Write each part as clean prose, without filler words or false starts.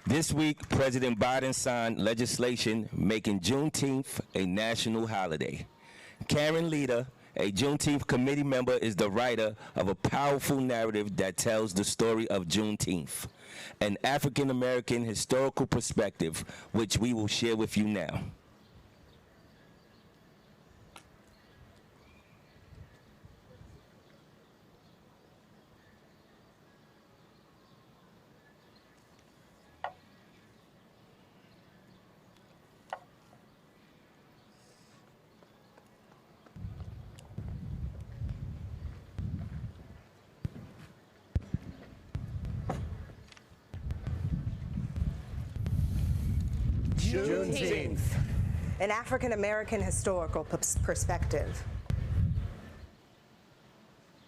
This week, President Biden signed legislation making Juneteenth a national holiday. Karen Leder, a Juneteenth committee member, is the writer of a powerful narrative that tells the story of Juneteenth, an African-American historical perspective, which we will share with you now. Juneteenth. An African-American historical perspective.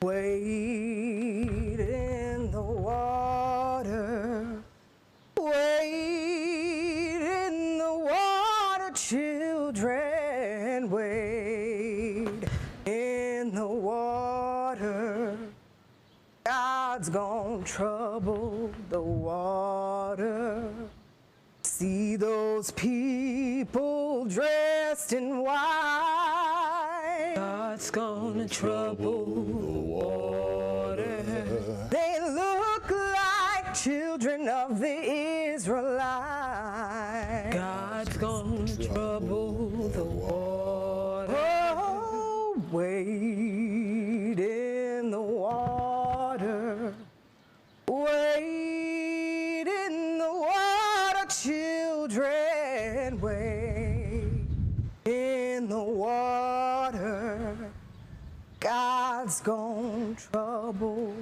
Wade in the water, wade in the water, children, wade in the water. God's gonna trouble the water. See those people dressed in white. God's gonna trouble the water. They look like children of the Israelites. God's gonna trouble the water. Oh, wade in the water. Wade in the water, children, wade in the water. God's gonna trouble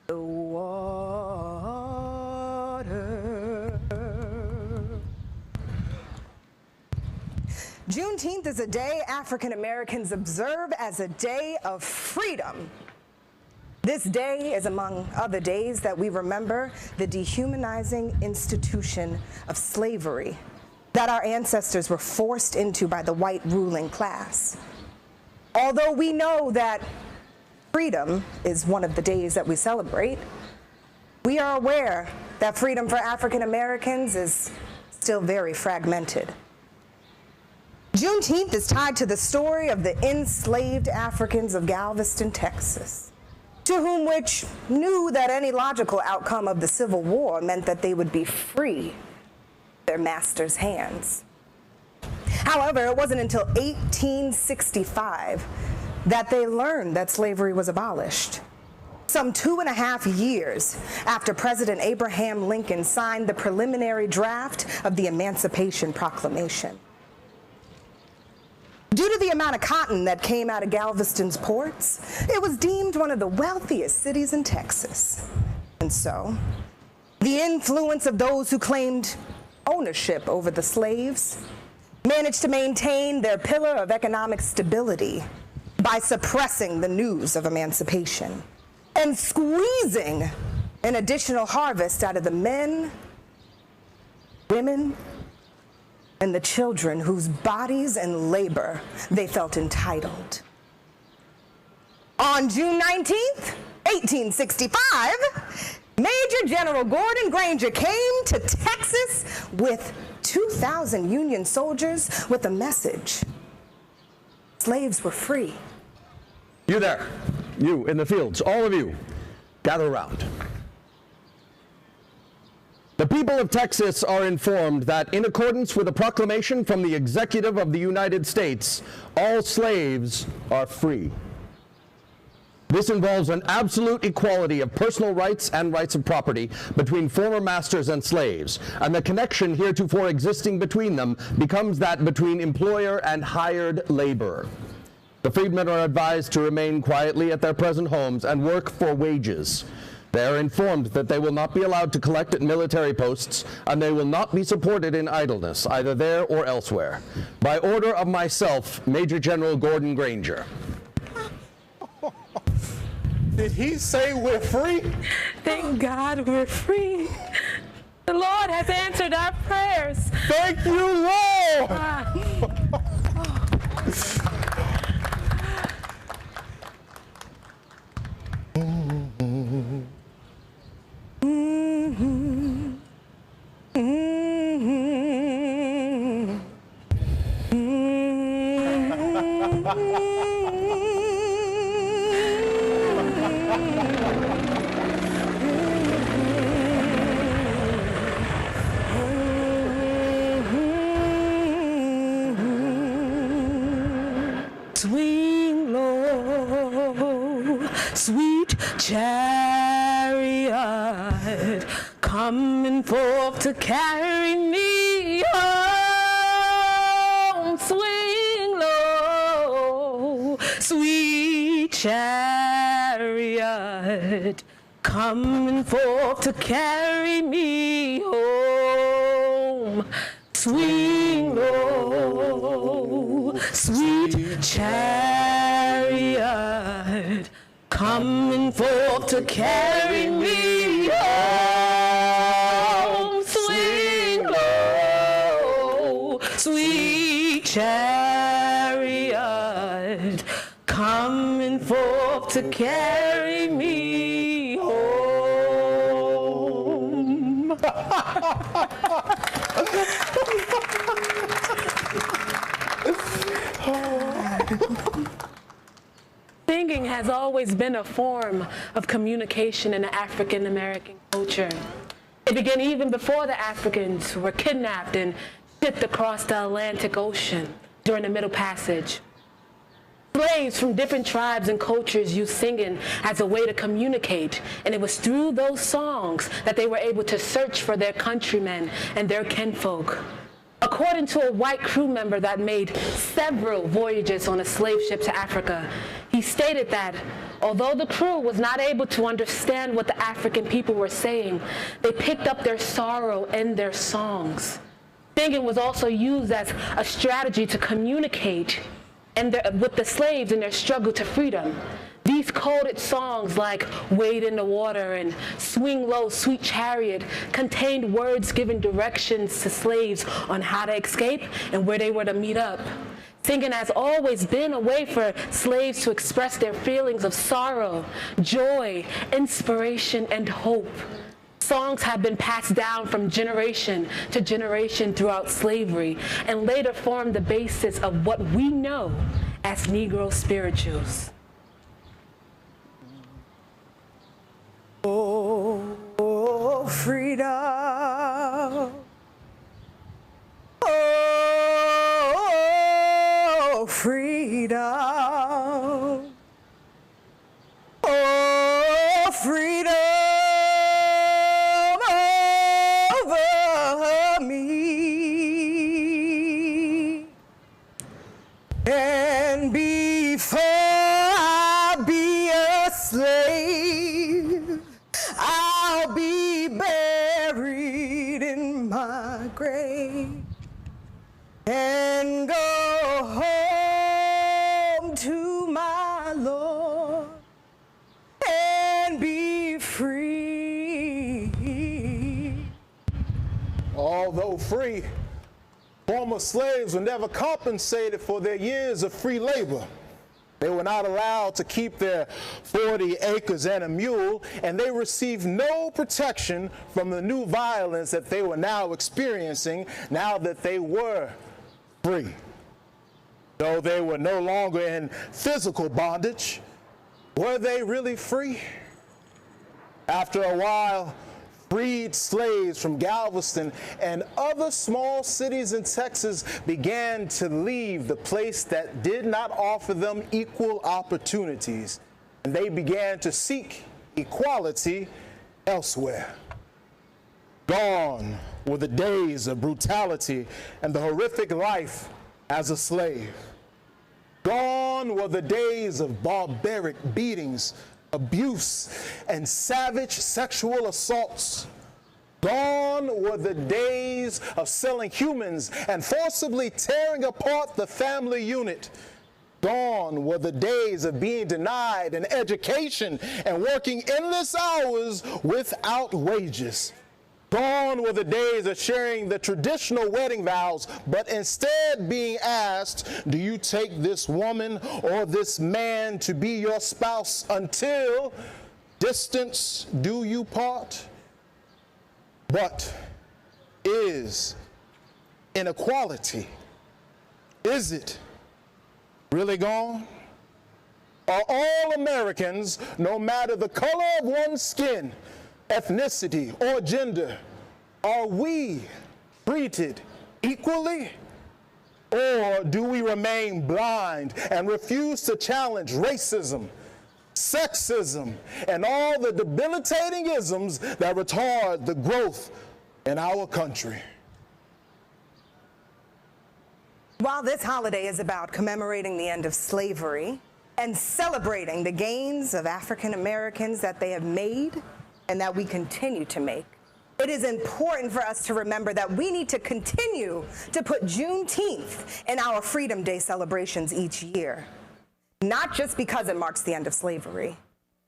the water. Juneteenth is a day African Americans observe as a day of freedom. This day is among other days that we remember the dehumanizing institution of slavery that our ancestors were forced into by the white ruling class. Although we know that freedom is one of the days that we celebrate, we are aware that freedom for African Americans is still very fragmented. Juneteenth is tied to the story of the enslaved Africans of Galveston, Texas, to whom which knew that any logical outcome of the Civil War meant that they would be free their master's hands. However, it wasn't until 1865 that they learned that slavery was abolished. Some 2.5 years after President Abraham Lincoln signed the preliminary draft of the Emancipation Proclamation. Due to the amount of cotton that came out of Galveston's ports, it was deemed one of the wealthiest cities in Texas. And so, the influence of those who claimed ownership over the slaves managed to maintain their pillar of economic stability by suppressing the news of emancipation and squeezing an additional harvest out of the men, women, and the children whose bodies and labor they felt entitled. On June 19th, 1865, Major General Gordon Granger came to Texas with 2,000 Union soldiers with a message. Slaves were free. You there, you in the fields, all of you, gather around. The people of Texas are informed that in accordance with a proclamation from the Executive of the United States, all slaves are free. This involves an absolute equality of personal rights and rights of property between former masters and slaves, and the connection heretofore existing between them becomes that between employer and hired laborer. The freedmen are advised to remain quietly at their present homes and work for wages. They are informed that they will not be allowed to collect at military posts, and they will not be supported in idleness, either there or elsewhere. By order of myself, Major General Gordon Granger. Did he say we're free? Thank God we're free. The Lord has answered our prayers. Thank you, Lord! Swing low, sweet chariot, coming forth to carry me home. Swing low, sweet chariot, coming forth to carry me home. Swing low, sweet chariot, coming forth to carry me home. Swing low, sweet chariot, coming forth to carry me home. Singing has always been a form of communication in the African American culture. It began even before the Africans were kidnapped and shipped across the Atlantic Ocean during the Middle Passage. Slaves from different tribes and cultures used singing as a way to communicate, and it was through those songs that they were able to search for their countrymen and their kinfolk. According to a white crew member that made several voyages on a slave ship to Africa, he stated that although the crew was not able to understand what the African people were saying, they picked up their sorrow in their songs. Singing was also used as a strategy to communicate with the slaves in their struggle to freedom. These coded songs like Wade in the Water and Swing Low, Sweet Chariot contained words giving directions to slaves on how to escape and where they were to meet up. Singing has always been a way for slaves to express their feelings of sorrow, joy, inspiration, and hope. Songs have been passed down from generation to generation throughout slavery and later formed the basis of what we know as Negro spirituals. Oh, freedom. Oh, freedom. Oh, freedom over me. And before I be a slave, I'll be buried in my grave and go home to my Lord and be free. Although free, former slaves were never compensated for their years of free labor. They were not allowed to keep their 40 acres and a mule, and they received no protection from the new violence that they were now experiencing now that they were free. Though they were no longer in physical bondage, were they really free? After a while, freed slaves from Galveston and other small cities in Texas began to leave the place that did not offer them equal opportunities, and they began to seek equality elsewhere. Gone were the days of brutality and the horrific life as a slave. Gone were the days of barbaric beatings, abuse, and savage sexual assaults. Gone were the days of selling humans and forcibly tearing apart the family unit. Gone were the days of being denied an education and working endless hours without wages. Gone were the days of sharing the traditional wedding vows, but instead being asked, do you take this woman or this man to be your spouse until distance do you part? But is inequality, is it really gone? Are all Americans, no matter the color of one's skin, ethnicity, or gender, are we treated equally? Or do we remain blind and refuse to challenge racism, sexism, and all the debilitating isms that retard the growth in our country? While this holiday is about commemorating the end of slavery and celebrating the gains of African Americans that they have made and that we continue to make, it is important for us to remember that we need to continue to put Juneteenth in our Freedom Day celebrations each year. Not just because it marks the end of slavery,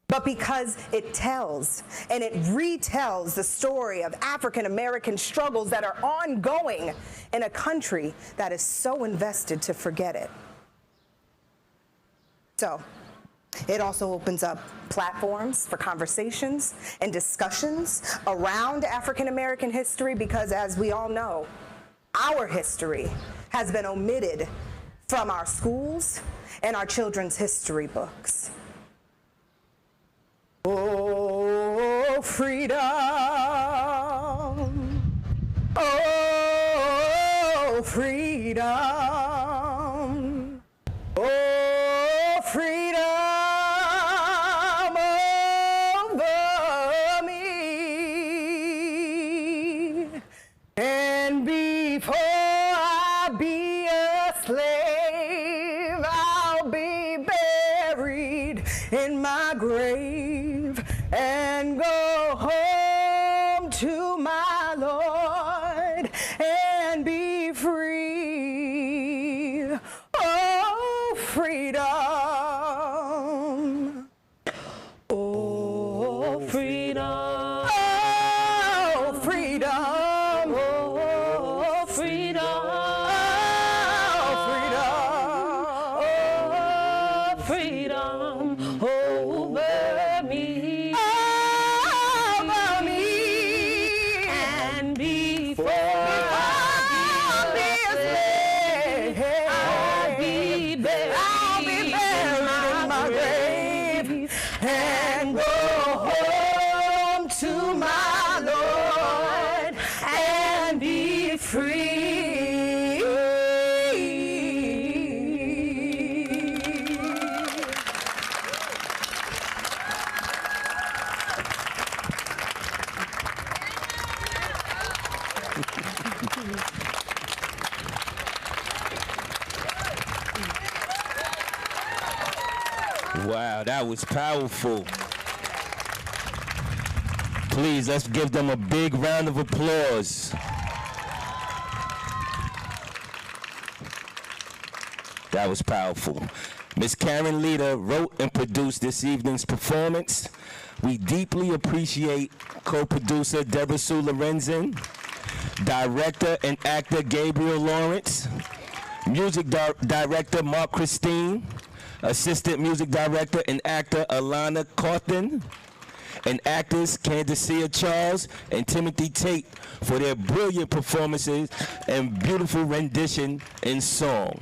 but because it tells and it retells the story of African American struggles that are ongoing in a country that is so invested to forget it. So, it also opens up platforms for conversations and discussions around African American history because, as we all know, our history has been omitted from our schools and our children's history books. Oh, freedom. Oh, freedom. Oh, freedom over me. And before I be a slave, I'll be buried in my grave and go home to my Lord and be free. Oh, freedom. Oh, freedom. Oh, freedom. Oh, freedom. Oh, freedom. Oh, freedom over me. Over me. And before I'll be a slave, I'll be buried in my grave and go home to my Lord and be free. Wow, that was powerful. Please, let's give them a big round of applause. That was powerful. Ms. Karen Leder wrote and produced this evening's performance. We deeply appreciate co-producer Deborah Sue Lorenzen, director and actor Gabriel Lawrence, music director Mark Christine, assistant music director and actor Alana Cawthon, and actors Candacia Charles and Timothy Tate for their brilliant performances and beautiful rendition in song.